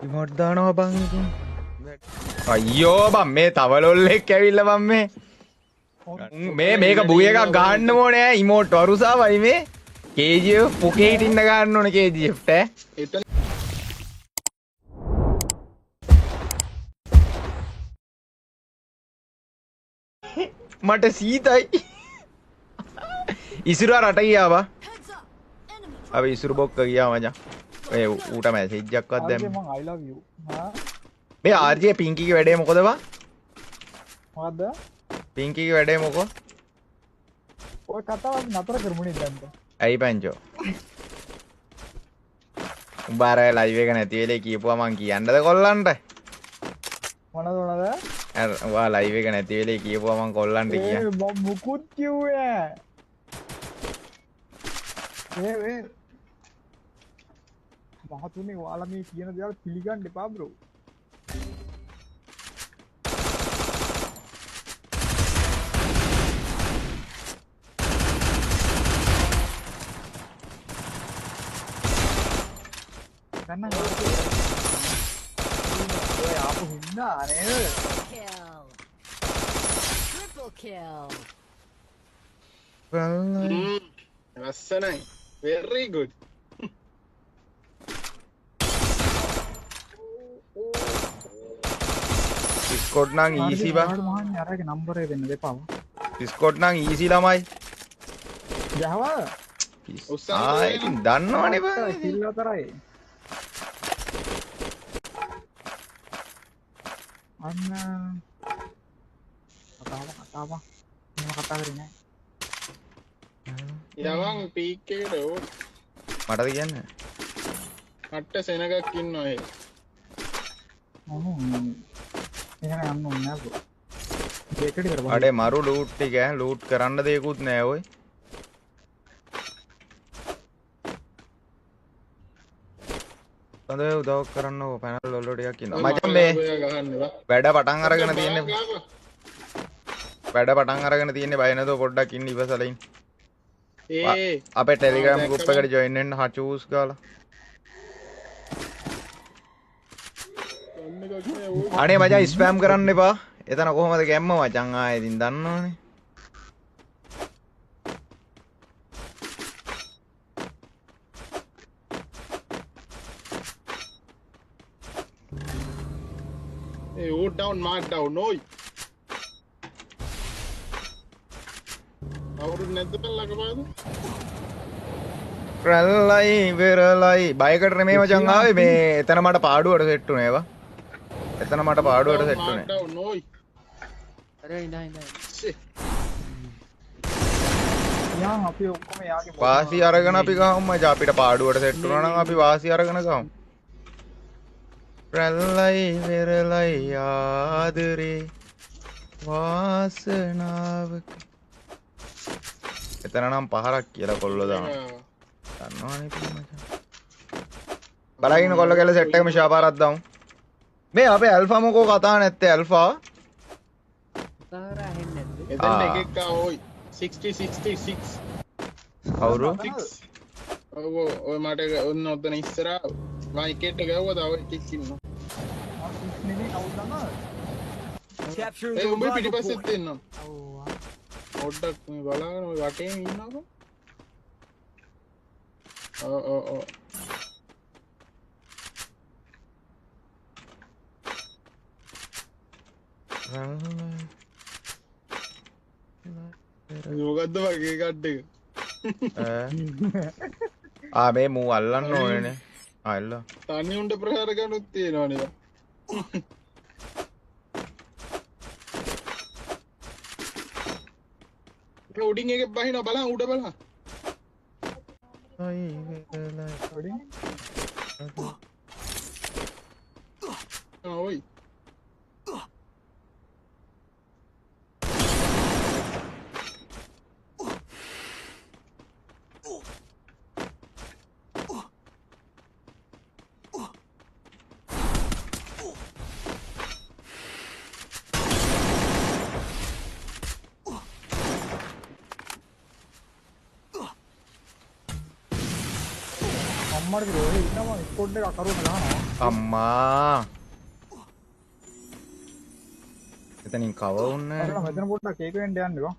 ඉමෝට් දානවා බං ඉතින්. අයියෝ බං මේ තව ලොල්ලෙක් ඇවිල්ලා බං මේ මේක බුය එකක් ගන්න ඕනේ ඉමෝට් වරුසාවයි මේ KGF පොකේට ඉන්න ගන්න ඕනේ KGF ඈ. මට සීතයි. ඉසුරා රට ගියා බා. අපි ඉසුරු බොක්ක ගියා මචං. ඒ ඌට මැසේජ් එකක්වත් දැම්ම. මම I love you. හා මේ RJ පින්කිගේ වැඩේ මොකද බා? මොකද්ද? පින්කිගේ වැඩේ මොකෝ? ඔය කතාවක් නතර කරමුනේ දැන්. ඇයි පංචෝ? උඹ අර ලයිව් එක නැති වෙලේ කියපුවා මං කියන්නද කොල්ලන්ට? මොනවද? අර වා ලයිව් එක නැති වෙලේ කියපුවා මං කොල්ලන්ට කියා. මම මුකුත් කිව්වේ නෑ. මහතුනේ ඔයාලා මේ කියන දේවල් පිළිගන්න එපා බ්‍රෝ. කන්න ඔය ආපහු හින්දා නේද? Kill. Triple kill. ලස්සනයි. Very good. Discord නම් easy බා. මහන්නේ අරගේ නම්බර් එක දෙන්න දෙපා. Discord නම් easy ළමයි. යහවා ඉතින් දන්නවනේ බා. කිල්ල කරයි. අන්න කතාව මම කතා කරේ නෑ. යවන් පීක් එකට ඕ මටද කියන්නේ? මට්ට සෙනගක් ඉන්නවා එහෙ. එහෙනම් යන්න ඕනේ නෑ බ්‍රෝ. දෙකට විතර බලන්න. අඩේ මරු ලූට් ටික ලූට් කරන්න දෙයක්වත් නෑ ඔය. හොඳයි උදව් කරන්න ඕ පැනල් වල ටිකක් ඉන්නවා. මචං මේ වැඩ පටන් අරගෙන තියෙන්නේ. වැඩ පටන් අරගෙන තියෙන්නේ බය නැතුව පොඩ්ඩක් ඉන්න ඉවසලා ඉන්න. අපේ ටෙලිග්‍රෑම් ගෲප් එකට ජොයින් වෙන්න හචූස් ගාලා. අනේ මචං ස්පෑම් කරන්න එපා. එතන කොහමද ගැම්ම මචං ආයේ ඉතින් දන්නවනේ. ඒ ඕ ඩවුන් මාක් ඩවුන් ඔයි. අවුරුදු නැද්ද බල්ලක පාද? රැල්ලයි වෙරලයි බයකට නෙමෙයි මචං ආවේ මේ එතන මට පාඩුවට සෙට් උනේ ඒවා. එතන මට පාඩුවට සෙට් උනේ. ඩවුන් ඔයි. අර ඉඳා යාන් අපි ඔක්කොම යාගේ වාසි අරගෙන අපි ගමු මචං අපිට පාඩුවට සෙට් වුණා නම් අපි වාසි අරගෙන ගමු. රැල්ලයි වෙරලයි ආදරේ වාසනාවක එතන නම් පහරක් කියලා කොල්ලෝ දානවා. දන්නවනේ ඉතින් මචං. බලයින් කොල්ල කියලා සෙට් එකම ෂාපාරක් දාමු. මේ අපේ ඇල්ෆා මොකෝ කතා නැත්තේ ඇල්ෆා? උදාහර ඇහෙන්නේ නැද්ද? එතන එකෙක් ආවෝයි 60 66. කවුරු? ඔය මට ඔන්න ඔතන ඉස්සරහා මයිකෙට් ගාවා තව එකෙක් ඉන්නවා. නෙමෙයි කවුද දන්නවද? ඒ උඹ පිටිපස්සෙත් ඉන්නවා. පොඩ්ඩක් මේ බලන්න ඔය වටේම ඉන්නවද? ඔව්. මොකද්ද වගේ කඩ් එක? මේ මූ අල්ලන්න ඕනේනේ. අල්ලා. තනි උණ්ඩ ප්‍රහාර ගන්නොත් තියෙනවනේ. උඩින් එකක් බහිනවා බලන්න උඩ බලන්න. උඩින් ඔයි. අම්මට කිව්වා ඒ ඉන්නම ස්පොට් එකක් කරුවම ගහනවා. අම්මා එතනින් කව උන්නේ අර මෙතන පොඩ්ඩක් ඒක වෙන්න යන්නකෝ.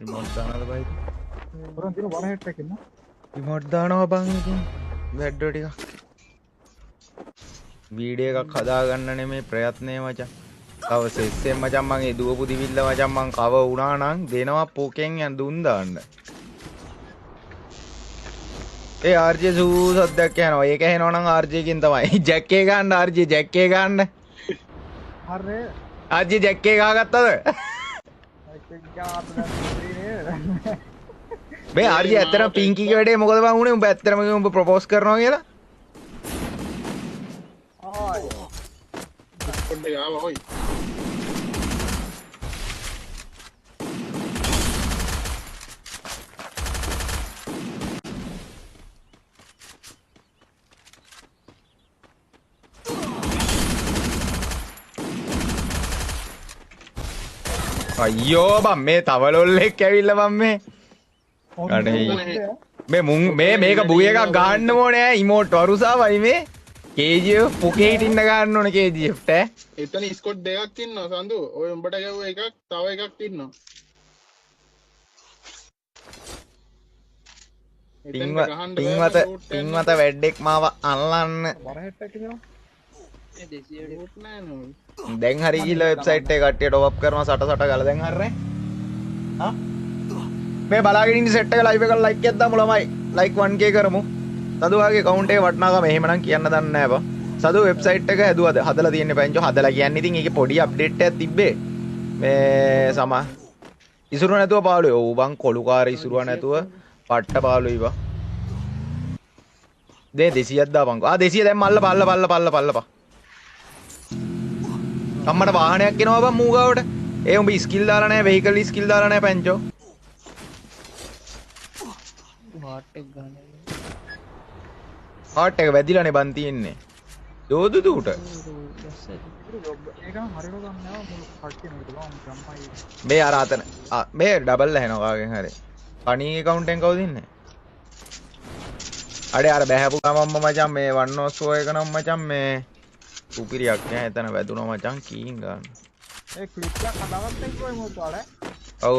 රිමෝට් දානවද බයිද උරන් තියෙන වර හෙට් එකකින් නා. රිමෝට් දානවා බං ඉතින් වැඩ ටිකක් වීඩියෝ එකක් හදාගන්න නෙමේ ප්‍රයත්නය මචං. තව සෙස්සෙන් මචං මං ඒ දුවපු දිවිල්ල මචං මං කව වුණා නම් දෙනවා පොකෙන් යන් දුන් දාන්න. ඒ RJ සුසද්දක් යනවා. ඒක ඇහෙනවා නම් RJ කින් තමයි. ජැක් එක ගන්න RJ ජැක් එක ගන්න. හරි. RJ ජැක් එක ගහගත්තද? ඒක ගාත දැන් මේ RJ ඇත්තටම පින්කිගේ වැඩේ මොකද බං උනේ? උඹ ඇත්තටම උඹ ප්‍රොපෝස් කරනවා කියලා? ආයි. ස්කොට් එක ආවා හොයි. අයියෝ බං මේ තව ලොල්ලෙක් ඇවිල්ලා බං මේ. අනේ මේ මුන් මේක බුයි එකක් ගන්න ඕනේ ඉමෝට් වරුසාවයි මේ. KGF පොකේ හිටින්න ගන්න ඕනේ KGF ඈ. එතන ස්කොට් දෙකක් ඉන්නවා සඳු. ඔය උඹට ගැව්ව එකක් තව එකක් ඉන්නවා. පින්වත වැඩෙක් මාව අල්ලන්න. වර හෙට් එකක් ඉන්නවා. මේ 200 රූට් නෑ නෝ. දැන් හරි ගිහලා වෙබ්සයිට් එක කට්ටිය ටොප් අප් කරනවා සට ගාලා දැන් හරිනේ. හා මේ බලාගෙන ඉන්න සෙට් එක ලයිව් එක ලයික් එකක් දාමු ළමයි. ලයික් 1k කරමු. සදුවාගේ කවුන්ට් එකේ වටිනාකම එහෙම නම් කියන්න දන්නේ නැහැ බා. සදු වෙබ්සයිට් එක හැදුවද? හදලා තියෙන්නේ පැංචෝ. හදලා කියන්නේ ඉතින් ඒකේ පොඩි අප්ඩේට් එකක් තිබ්බේ. මේ සම ඉසුරු නැතුව පාළුවේ. ඔව් බං කොළුකාර ඉසුරුව නැතුව පට්ට පාළුයි බා. දේ 200ක් දාපන්කෝ. 200 දැන් මල්ල පල්ල. අම්මට වාහනයක් එනවා බං මූගාවට. ඒ උඹ ස්කිල් දාලා නැහැ, වෙහිකල් ස්කිල් දාලා නැහැ පැංචෝ. හાર્ට් එක ගන්න. හાર્ට් එක වැදිලානේ බං තියෙන්නේ. දෝදු දුට. ඒක නම් හරියට ගන්න නෑ මුළු කට්ටියම ඒක බලන්න ගම්මයි. මේ අර අතන. මේ ඩබල් ඇහෙනවා කාගෙන් හරි. පණී account එකෙන් කවුද ඉන්නේ? අඩේ අර බෑහපු ගමම්ම මචං මේ වන්නෝස්ෝ එක නම් මචං මේ උපිරියක් නෑ එතන වැදුනා මචං කීන් ගන්න. ඒ ක්ලිප් එක හදාගත්ත එක කොයි මොකද ආ래? ඔව්.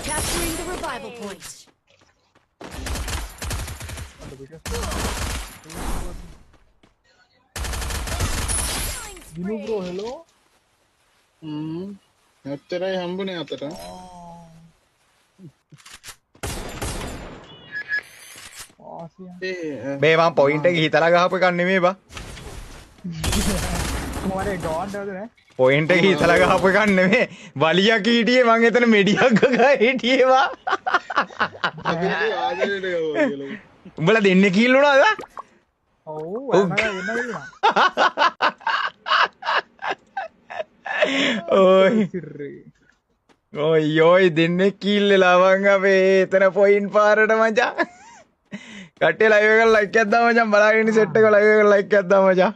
Capturing the revival point. දිනු බ්‍රෝ හෙලෝ. නැත්තරයි හම්බුනේ අතට. මේ මම පොයින්ට් එක හිතලා ගහපු එකක් නෙමෙයි බා. මොරේ ගෝන්ඩ් වලද නේ? පොයින්ට් එක හිතලා ගහපු එකක් නෙමෙයි. වලියක් හිටියේ මං එතන මෙඩියක් ගගා හිටියේ බා. උඹලා දෙන්නේ කීල්ලුණාද? ඔව් වෙන වෙනවා. ඔයි දෙන්නේ කීල්ලලා මං අපේ එතන පොයින්ට් පාරට මචං. කට්ටිය ලයිව් එක ලයික් එකක් දාන්න මචං බලාගෙන ඉන්න සෙට් එක ලයිව් එක ලයික් එකක් දාන්න මචං.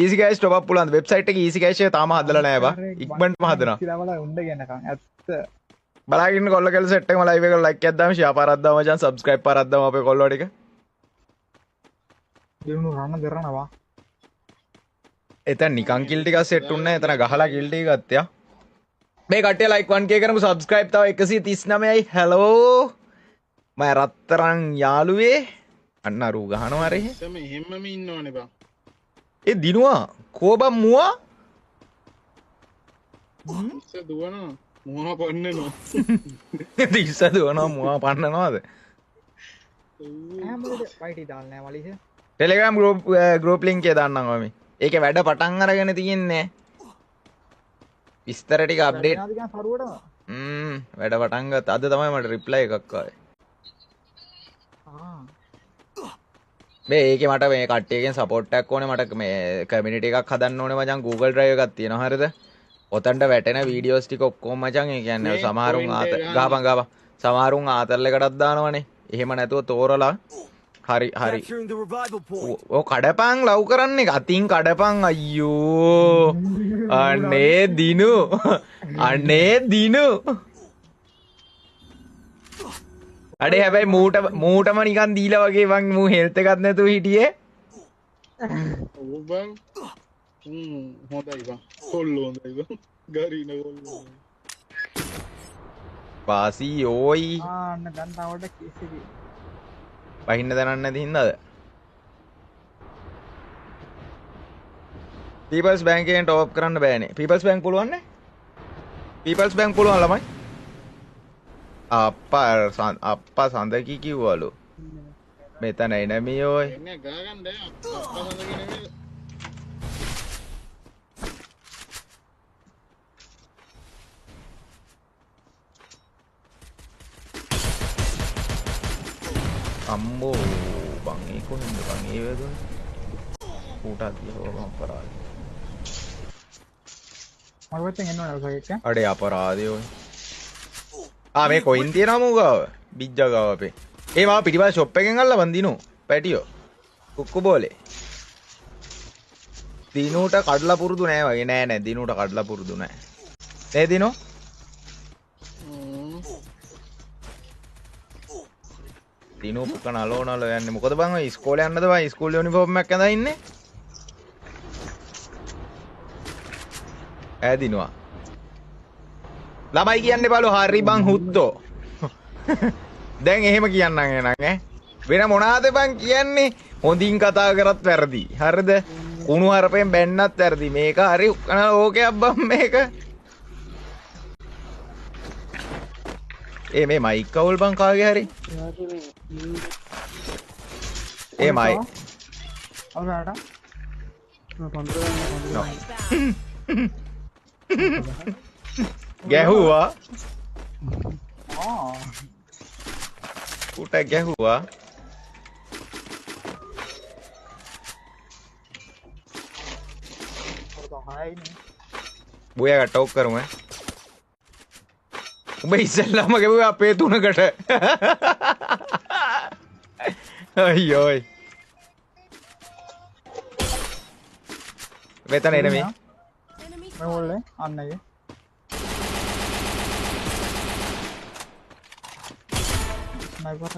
easy cash top up පුළුවන් වෙබ්සයිට් එකේ easy cash එක තාම හදලා නැහැ බා. ඉක්මනටම හදනවා. කියලා බලා උණ්ඩ කියනකම් ඇත්ත. බලාගෙන ඉන්න කොල්ල කෙල්ල සෙට් එකම ලයිව් එක ලයික් එකක් දාන්න ෂෙයා පාරක් දාන්න මචං සබ්ස්ක්‍රයිබ් පාරක් දාන්න අපේ කොල්ලෝ ටික. දිනුන රණ දෙරනවා. එතන නිකන් කිල් ටිකක් සෙට් උන්නේ එතන ගහලා කිල් ටික ගත්තා. මේ කට්ටිය ලයික් 1k කරමු සබ්ස්ක්‍රයිබ් තව 139යි. hello මම රත්තරන් යාළුවේ අන්න අරු ගහනවා රේ. සම එහෙමම ඉන්නවනේ බං. ඒ දිනුවා කෝබම් මුවා ඉස්ස දුවනවා මුවා පන්නනවා. ඉස්ස දුවනවා මුවා පන්නනවාද? හැමෝටම වයිටි දාන්න නෑ මලිස. ටෙලිග්‍රෑම් ගෲප් ලින්ක් එක දාන්නම් මම. ඒකේ වැඩ පටන් අරගෙන තියෙන්නේ. විස්තර ටික අප්ඩේට්. වැඩ පටන් ගත්තා. අද තමයි මට රිප්ලයි එකක් ආවේ. මේ ඒකේ මට මේ කට්ටියකින් සපෝට් එකක් ඕනේ මට මේ කමියුනිටි එකක් හදන්න ඕනේ මචං Google Drive එකක් තියෙනවා හරියද ඔතනට වැටෙන වීඩියෝස් ටික ඔක්කොම මචං ඒ කියන්නේ සමහරුන් ගහපන් සමහරුන් ආතල් එකටත් දානවනේ එහෙම නැතුව තෝරලා හරි ඔය කඩපන් ලව් කරන්නේ අතින් කඩපන් අයියෝ අනේ දිනු අඩේ හැබැයි මූටම නිකන් දීලා වගේ වන් මූ හෙල්ත් එකක් නැතුව හිටියේ ඔව් බං හොඳයි බං කොල්ලෝ හොඳයි බං ගරින කොල්ලෝ වාසි ඕයි අන්න දැන් තවට කේස් එකේ බහින්න දනන්නේ නැති හින්දාද People's Bank එකෙන් ටොප් අප් කරන්න බෑනේ People's Bank පුළුවන් නේ People's Bank පුළුවන් ළමයි අප්පා සඳකි කිව්වලු මෙතන එනමී ඔය එන්නේ ගාගන්න බෑ අප්පා සඳකි නෙමෙයි අම්මෝ බං ඒ කොහෙන්ද බං ඒ වේදුනේ ඌටත් ගිහුවම අපරාධ මරුවෙන් එන්න ඕනේ ඔය එක අඩේ අපරාධය ඔය මේ කොයින් තියෙනවා මූ ගාව බිජ්ජා ගාව අපේ ඒ මාව පිටිපස්ස ෂොප් එකෙන් අල්ල වන්දිනු පැටියෝ කුක්කු බෝලේ දිනුට කඩලා පුරුදු නෑ වගේ නෑ දිනුට කඩලා පුරුදු නෑ නේ දිනෝ දිනු පුක නලෝනල යන්නේ මොකද බං ඔය ඉස්කෝලේ යන්නද බං ඉස්කෝල් යුනිෆෝම් එකක් ඇඳලා ඉන්නේ ඈ දිනුවා ළමයි කියන්නේ බලු හරි බං හුද්දෝ දැන් එහෙම කියන්නම් එහෙනම් ඈ වෙන මොනවාද බං කියන්නේ හොඳින් කතා කරත් වැරදි හරිද කුණු හරපෙන් බැන්නත් වැරදි මේක හරි ඕකයක් බං මේක මේ මයික් කවුල් බං කාගේ හරි මයි අවුරාට ගැහුවා උට ගැහුවා බොයා ටෝක් කරමු උඹ ඉස්සෙල්ලාම ගෙවුවේ අපේ තුනකට අයියෝයි මෙතන එනමි මේ ඕල්ලේ අන්නගේ ස්නයිපර්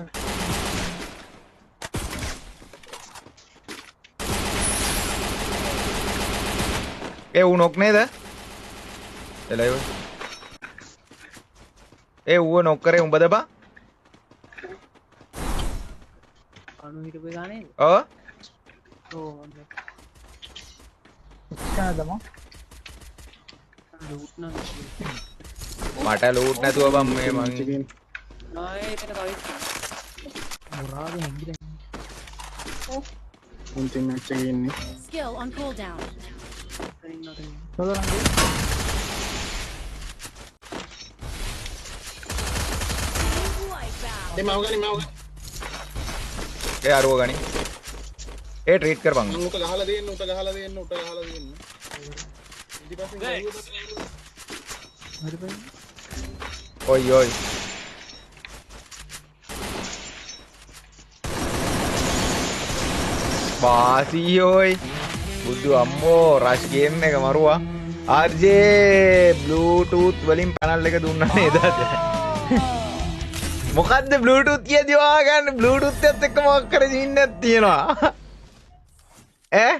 ඒ උනොක් නේද එලයි ඌව නොක් කරේ උඹද බා අනු හිටපු ගානේ ඔව් කනදම ලූට් නම් මට ලූට් නැතුව බම් මේ මං ආයේ එතන කවිත් මොරාගේ හැංගිලා මුන්තින් මැච් එකේ ඉන්නේ Skill on cooldown. සෝදරන්ගේ ඒ මාව ගනි ඒ අරුව ගනි ඒ ට්‍රීට් කර බං මම උට ගහලා දෙන්න ඉතිපස්සේ හරි බයි ඔයි ඔයි වාසී ඔයි බුදු අම්මෝ රෂ් ගේම් එක මරුවා RJ බ්ලූටූත් වලින් පැනල් එක දුන්නා නේද මොකද්ද බ්ලූටූත් කියදී වා ගන්න බ්ලූටූත් එකත් එක්ක මොකක් කර ඉන්නක් තියෙනවා ඈ